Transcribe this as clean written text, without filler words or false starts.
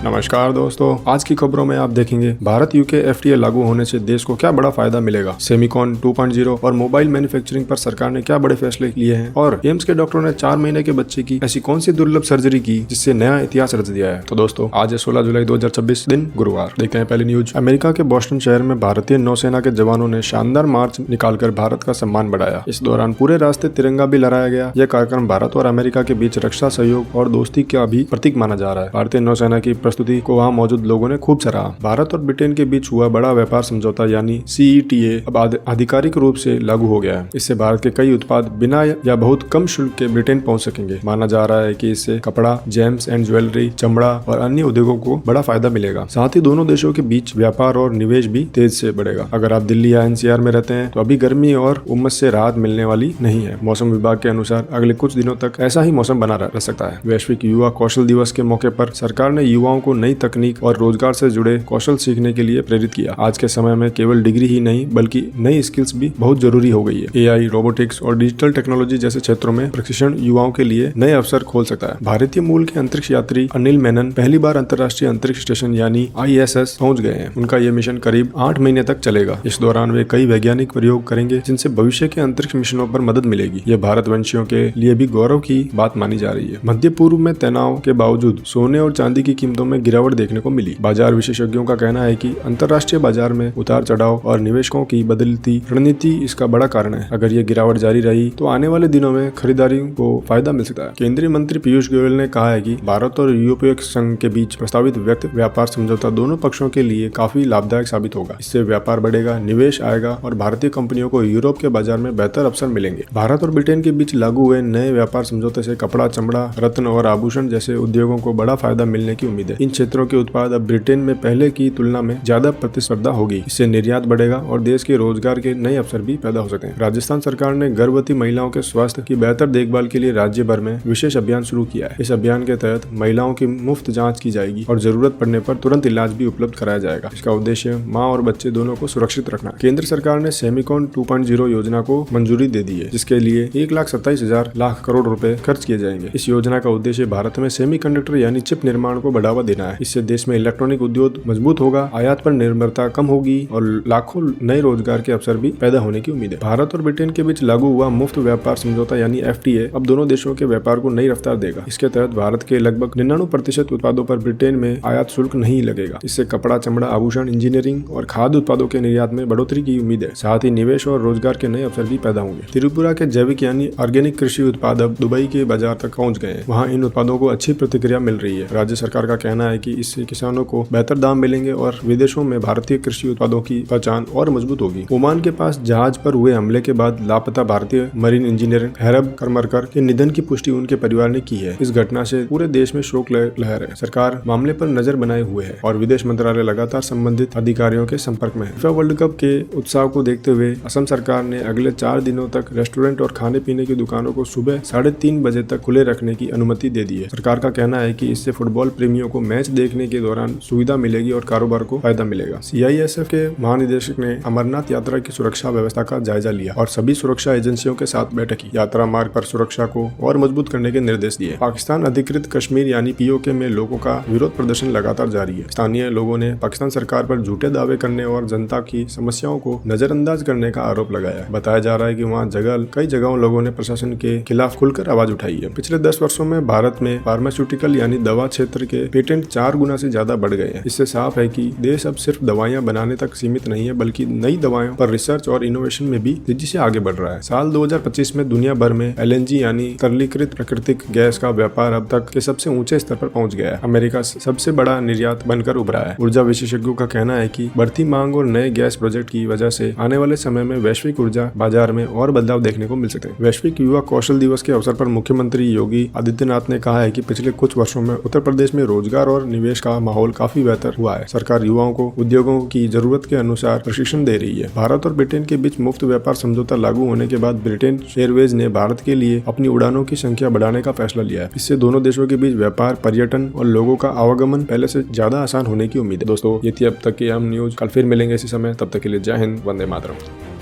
नमस्कार दोस्तों, आज की खबरों में आप देखेंगे भारत यूके एफटीए लागू होने से देश को क्या बड़ा फायदा मिलेगा, सेमिकॉन 2.0 और मोबाइल मैन्युफैक्चरिंग पर सरकार ने क्या बड़े फैसले लिए हैं और एम्स के डॉक्टरों ने 4 महीने के बच्चे की ऐसी कौन सी दुर्लभ सर्जरी की जिससे नया इतिहास रच दिया है। तो दोस्तों, आज है 16 जुलाई 2026 दिन गुरुवार। देखते हैं पहली न्यूज। अमेरिका के बोस्टन शहर में भारतीय नौसेना के जवानों ने शानदार मार्च निकालकर भारत का सम्मान बढ़ाया। इस दौरान पूरे रास्ते तिरंगा भी लहराया गया। यह कार्यक्रम भारत और अमेरिका के बीच रक्षा सहयोग और दोस्ती का भी प्रतीक माना जा रहा है। भारतीय नौसेना की प्रस्तुति को वहां मौजूद लोगों ने खूब सराहा। भारत और ब्रिटेन के बीच हुआ बड़ा व्यापार समझौता यानी CETA अब आधिकारिक रूप से लागू हो गया है। इससे भारत के कई उत्पाद बिना या बहुत कम शुल्क के ब्रिटेन पहुंच सकेंगे। माना जा रहा है कि इससे कपड़ा, जेम्स एंड ज्वेलरी, चमड़ा और अन्य उद्योगों को बड़ा फायदा मिलेगा। साथ ही दोनों देशों के बीच व्यापार और निवेश भी तेज से बढ़ेगा। अगर आप दिल्ली या NCR में रहते हैं तो अभी गर्मी और उमस से राहत मिलने वाली नहीं है। मौसम विभाग के अनुसार अगले कुछ दिनों तक ऐसा ही मौसम बना रह सकता है। वैश्विक युवा कौशल दिवस के मौके पर सरकार ने युवाओं को नई तकनीक और रोजगार से जुड़े कौशल सीखने के लिए प्रेरित किया। आज के समय में केवल डिग्री ही नहीं बल्कि नई स्किल्स भी बहुत जरूरी हो गई है। AI, रोबोटिक्स और डिजिटल टेक्नोलॉजी जैसे क्षेत्रों में प्रशिक्षण युवाओं के लिए नए अवसर खोल सकता है। भारतीय मूल के अंतरिक्ष यात्री अनिल मेनन पहली बार अंतर्राष्ट्रीय अंतरिक्ष स्टेशन यानी ISS पहुंच गए हैं। उनका यह मिशन करीब 8 महीने तक चलेगा। इस दौरान वे कई वैज्ञानिक प्रयोग करेंगे जिनसे भविष्य के अंतरिक्ष मिशनों पर मदद मिलेगी। यह भारतवंशियों के लिए भी गौरव की बात मानी जा रही है। मध्य पूर्व में तनाव के बावजूद सोने और चांदी की कीमतों में गिरावट देखने को मिली। बाजार विशेषज्ञों का कहना है कि अंतर्राष्ट्रीय बाजार में उतार चढ़ाव और निवेशकों की बदलती रणनीति इसका बड़ा कारण है। अगर ये गिरावट जारी रही तो आने वाले दिनों में खरीदारी को फायदा मिल सकता है। केंद्रीय मंत्री पीयूष गोयल ने कहा है कि भारत और यूरोपीय संघ के बीच प्रस्तावित व्यापार समझौता दोनों पक्षों के लिए काफी लाभदायक साबित होगा। इससे व्यापार बढ़ेगा, निवेश आएगा और भारतीय कंपनियों को यूरोप के बाजार में बेहतर अवसर मिलेंगे। भारत और ब्रिटेन के बीच लागू हुए नए व्यापार समझौते से कपड़ा, चमड़ा, रत्न और आभूषण जैसे उद्योगों को बड़ा फायदा मिलने की उम्मीद है। इन क्षेत्रों के उत्पाद अब ब्रिटेन में पहले की तुलना में ज्यादा प्रतिस्पर्धा होगी। इससे निर्यात बढ़ेगा और देश के रोजगार के नए अवसर भी पैदा हो सकते हैं। राजस्थान सरकार ने गर्भवती महिलाओं के स्वास्थ्य की बेहतर देखभाल के लिए राज्य भर में विशेष अभियान शुरू किया है। इस अभियान के तहत महिलाओं की मुफ्त जांच की जाएगी और जरूरत पड़ने पर तुरंत इलाज भी उपलब्ध कराया जाएगा। इसका उद्देश्य माँ और बच्चे दोनों को सुरक्षित रखना। केंद्र सरकार ने सेमिकॉन 2.0 योजना को मंजूरी दे दी है, जिसके लिए 1,27,000 लाख करोड़ रुपए खर्च किए जाएंगे। इस योजना का उद्देश्य भारत में सेमीकंडक्टर यानी चिप निर्माण को बढ़ावा देना है। इससे देश में इलेक्ट्रॉनिक उद्योग मजबूत होगा, आयात पर निर्भरता कम होगी और लाखों नए रोजगार के अवसर भी पैदा होने की उम्मीद है। भारत और ब्रिटेन के बीच लागू हुआ मुफ्त व्यापार समझौता यानी FTA अब दोनों देशों के व्यापार को नई रफ्तार देगा। इसके तहत भारत के लगभग 99% उत्पादों पर ब्रिटेन में आयात शुल्क नहीं लगेगा। इससे कपड़ा, चमड़ा, आभूषण, इंजीनियरिंग और खाद्य उत्पादों के निर्यात में बढ़ोतरी की उम्मीद है। साथ ही निवेश और रोजगार के नए अवसर भी पैदा होंगे। त्रिपुरा के जैविक यानी ऑर्गेनिक कृषि उत्पाद अब दुबई के बाजार तक पहुंच गए हैं। वहाँ इन उत्पादों को अच्छी प्रतिक्रिया मिल रही है। राज्य सरकार का कहना है कि इससे किसानों को बेहतर दाम मिलेंगे और विदेशों में भारतीय कृषि उत्पादों की पहचान और मजबूत होगी। ओमान के पास जहाज पर हुए हमले के बाद लापता भारतीय मरीन इंजीनियर हैरब करमरकर के निधन की पुष्टि उनके परिवार ने की है। इस घटना से पूरे देश में शोक लहर है। सरकार मामले पर नजर बनाए हुए है और विदेश मंत्रालय लगातार संबंधित अधिकारियों के संपर्क में है। FIFA वर्ल्ड कप के उत्साह को देखते हुए असम सरकार ने अगले 4 दिनों तक रेस्टोरेंट और खाने पीने की दुकानों को सुबह 3:30 बजे तक खुले रखने की अनुमति दे दी है। सरकार का कहना है कि इससे फुटबॉल प्रेमियों को मैच देखने के दौरान सुविधा मिलेगी और कारोबार को फायदा मिलेगा। CISF के महानिदेशक ने अमरनाथ यात्रा की सुरक्षा व्यवस्था का जायजा लिया और सभी सुरक्षा एजेंसियों के साथ बैठक की। यात्रा मार्ग पर सुरक्षा को और मजबूत करने के निर्देश दिए। पाकिस्तान अधिकृत कश्मीर यानी POK में लोगों का विरोध प्रदर्शन लगातार जारी है। स्थानीय लोगों ने पाकिस्तान सरकार पर झूठे दावे करने और जनता की समस्याओं को नजरअंदाज करने का आरोप लगाया है। बताया जा रहा है कि वहाँ कई जगहों लोगों ने प्रशासन के खिलाफ खुलकर आवाज उठाई है। पिछले 10 वर्षों में भारत में फार्मास्यूटिकल यानी दवा क्षेत्र के पेटेंट 4 गुना से ज्यादा बढ़ गए हैं। इससे साफ है कि देश अब सिर्फ दवाइयां बनाने तक सीमित नहीं है बल्कि नई दवाओं पर रिसर्च और इनोवेशन में भी तेजी से आगे बढ़ रहा है। साल 2025 में दुनिया भर में LNG यानी तरलीकृत प्राकृतिक गैस का व्यापार अब तक के सबसे ऊंचे स्तर पर पहुंच गया है। अमेरिका सबसे बड़ा निर्यात बनकर उभरा है। ऊर्जा विशेषज्ञों का कहना है कि बढ़ती मांग और नए गैस प्रोजेक्ट की वजह से आने वाले समय में वैश्विक ऊर्जा बाजार में और बदलाव देखने को मिल सकते हैं। वैश्विक युवा कौशल दिवस के अवसर पर मुख्यमंत्री योगी आदित्यनाथ ने कहा है कि पिछले कुछ वर्षों में उत्तर प्रदेश में रोजगार और निवेश का माहौल काफी बेहतर हुआ है। सरकार युवाओं को उद्योगों की जरूरत के अनुसार प्रशिक्षण दे रही है। भारत और ब्रिटेन के बीच मुफ्त व्यापार समझौता लागू होने के बाद ब्रिटेन एयरवेज ने भारत के लिए अपनी उड़ानों की संख्या बढ़ाने का फैसला लिया है। इससे दोनों देशों के बीच व्यापार, पर्यटन और लोगों का आवागमन पहले से ज्यादा आसान होने की उम्मीद है। दोस्तों, ये थी अब तक की अहम न्यूज। कल फिर मिलेंगे इसी समय। तब तक के लिए जय हिंद, वंदे मातरम।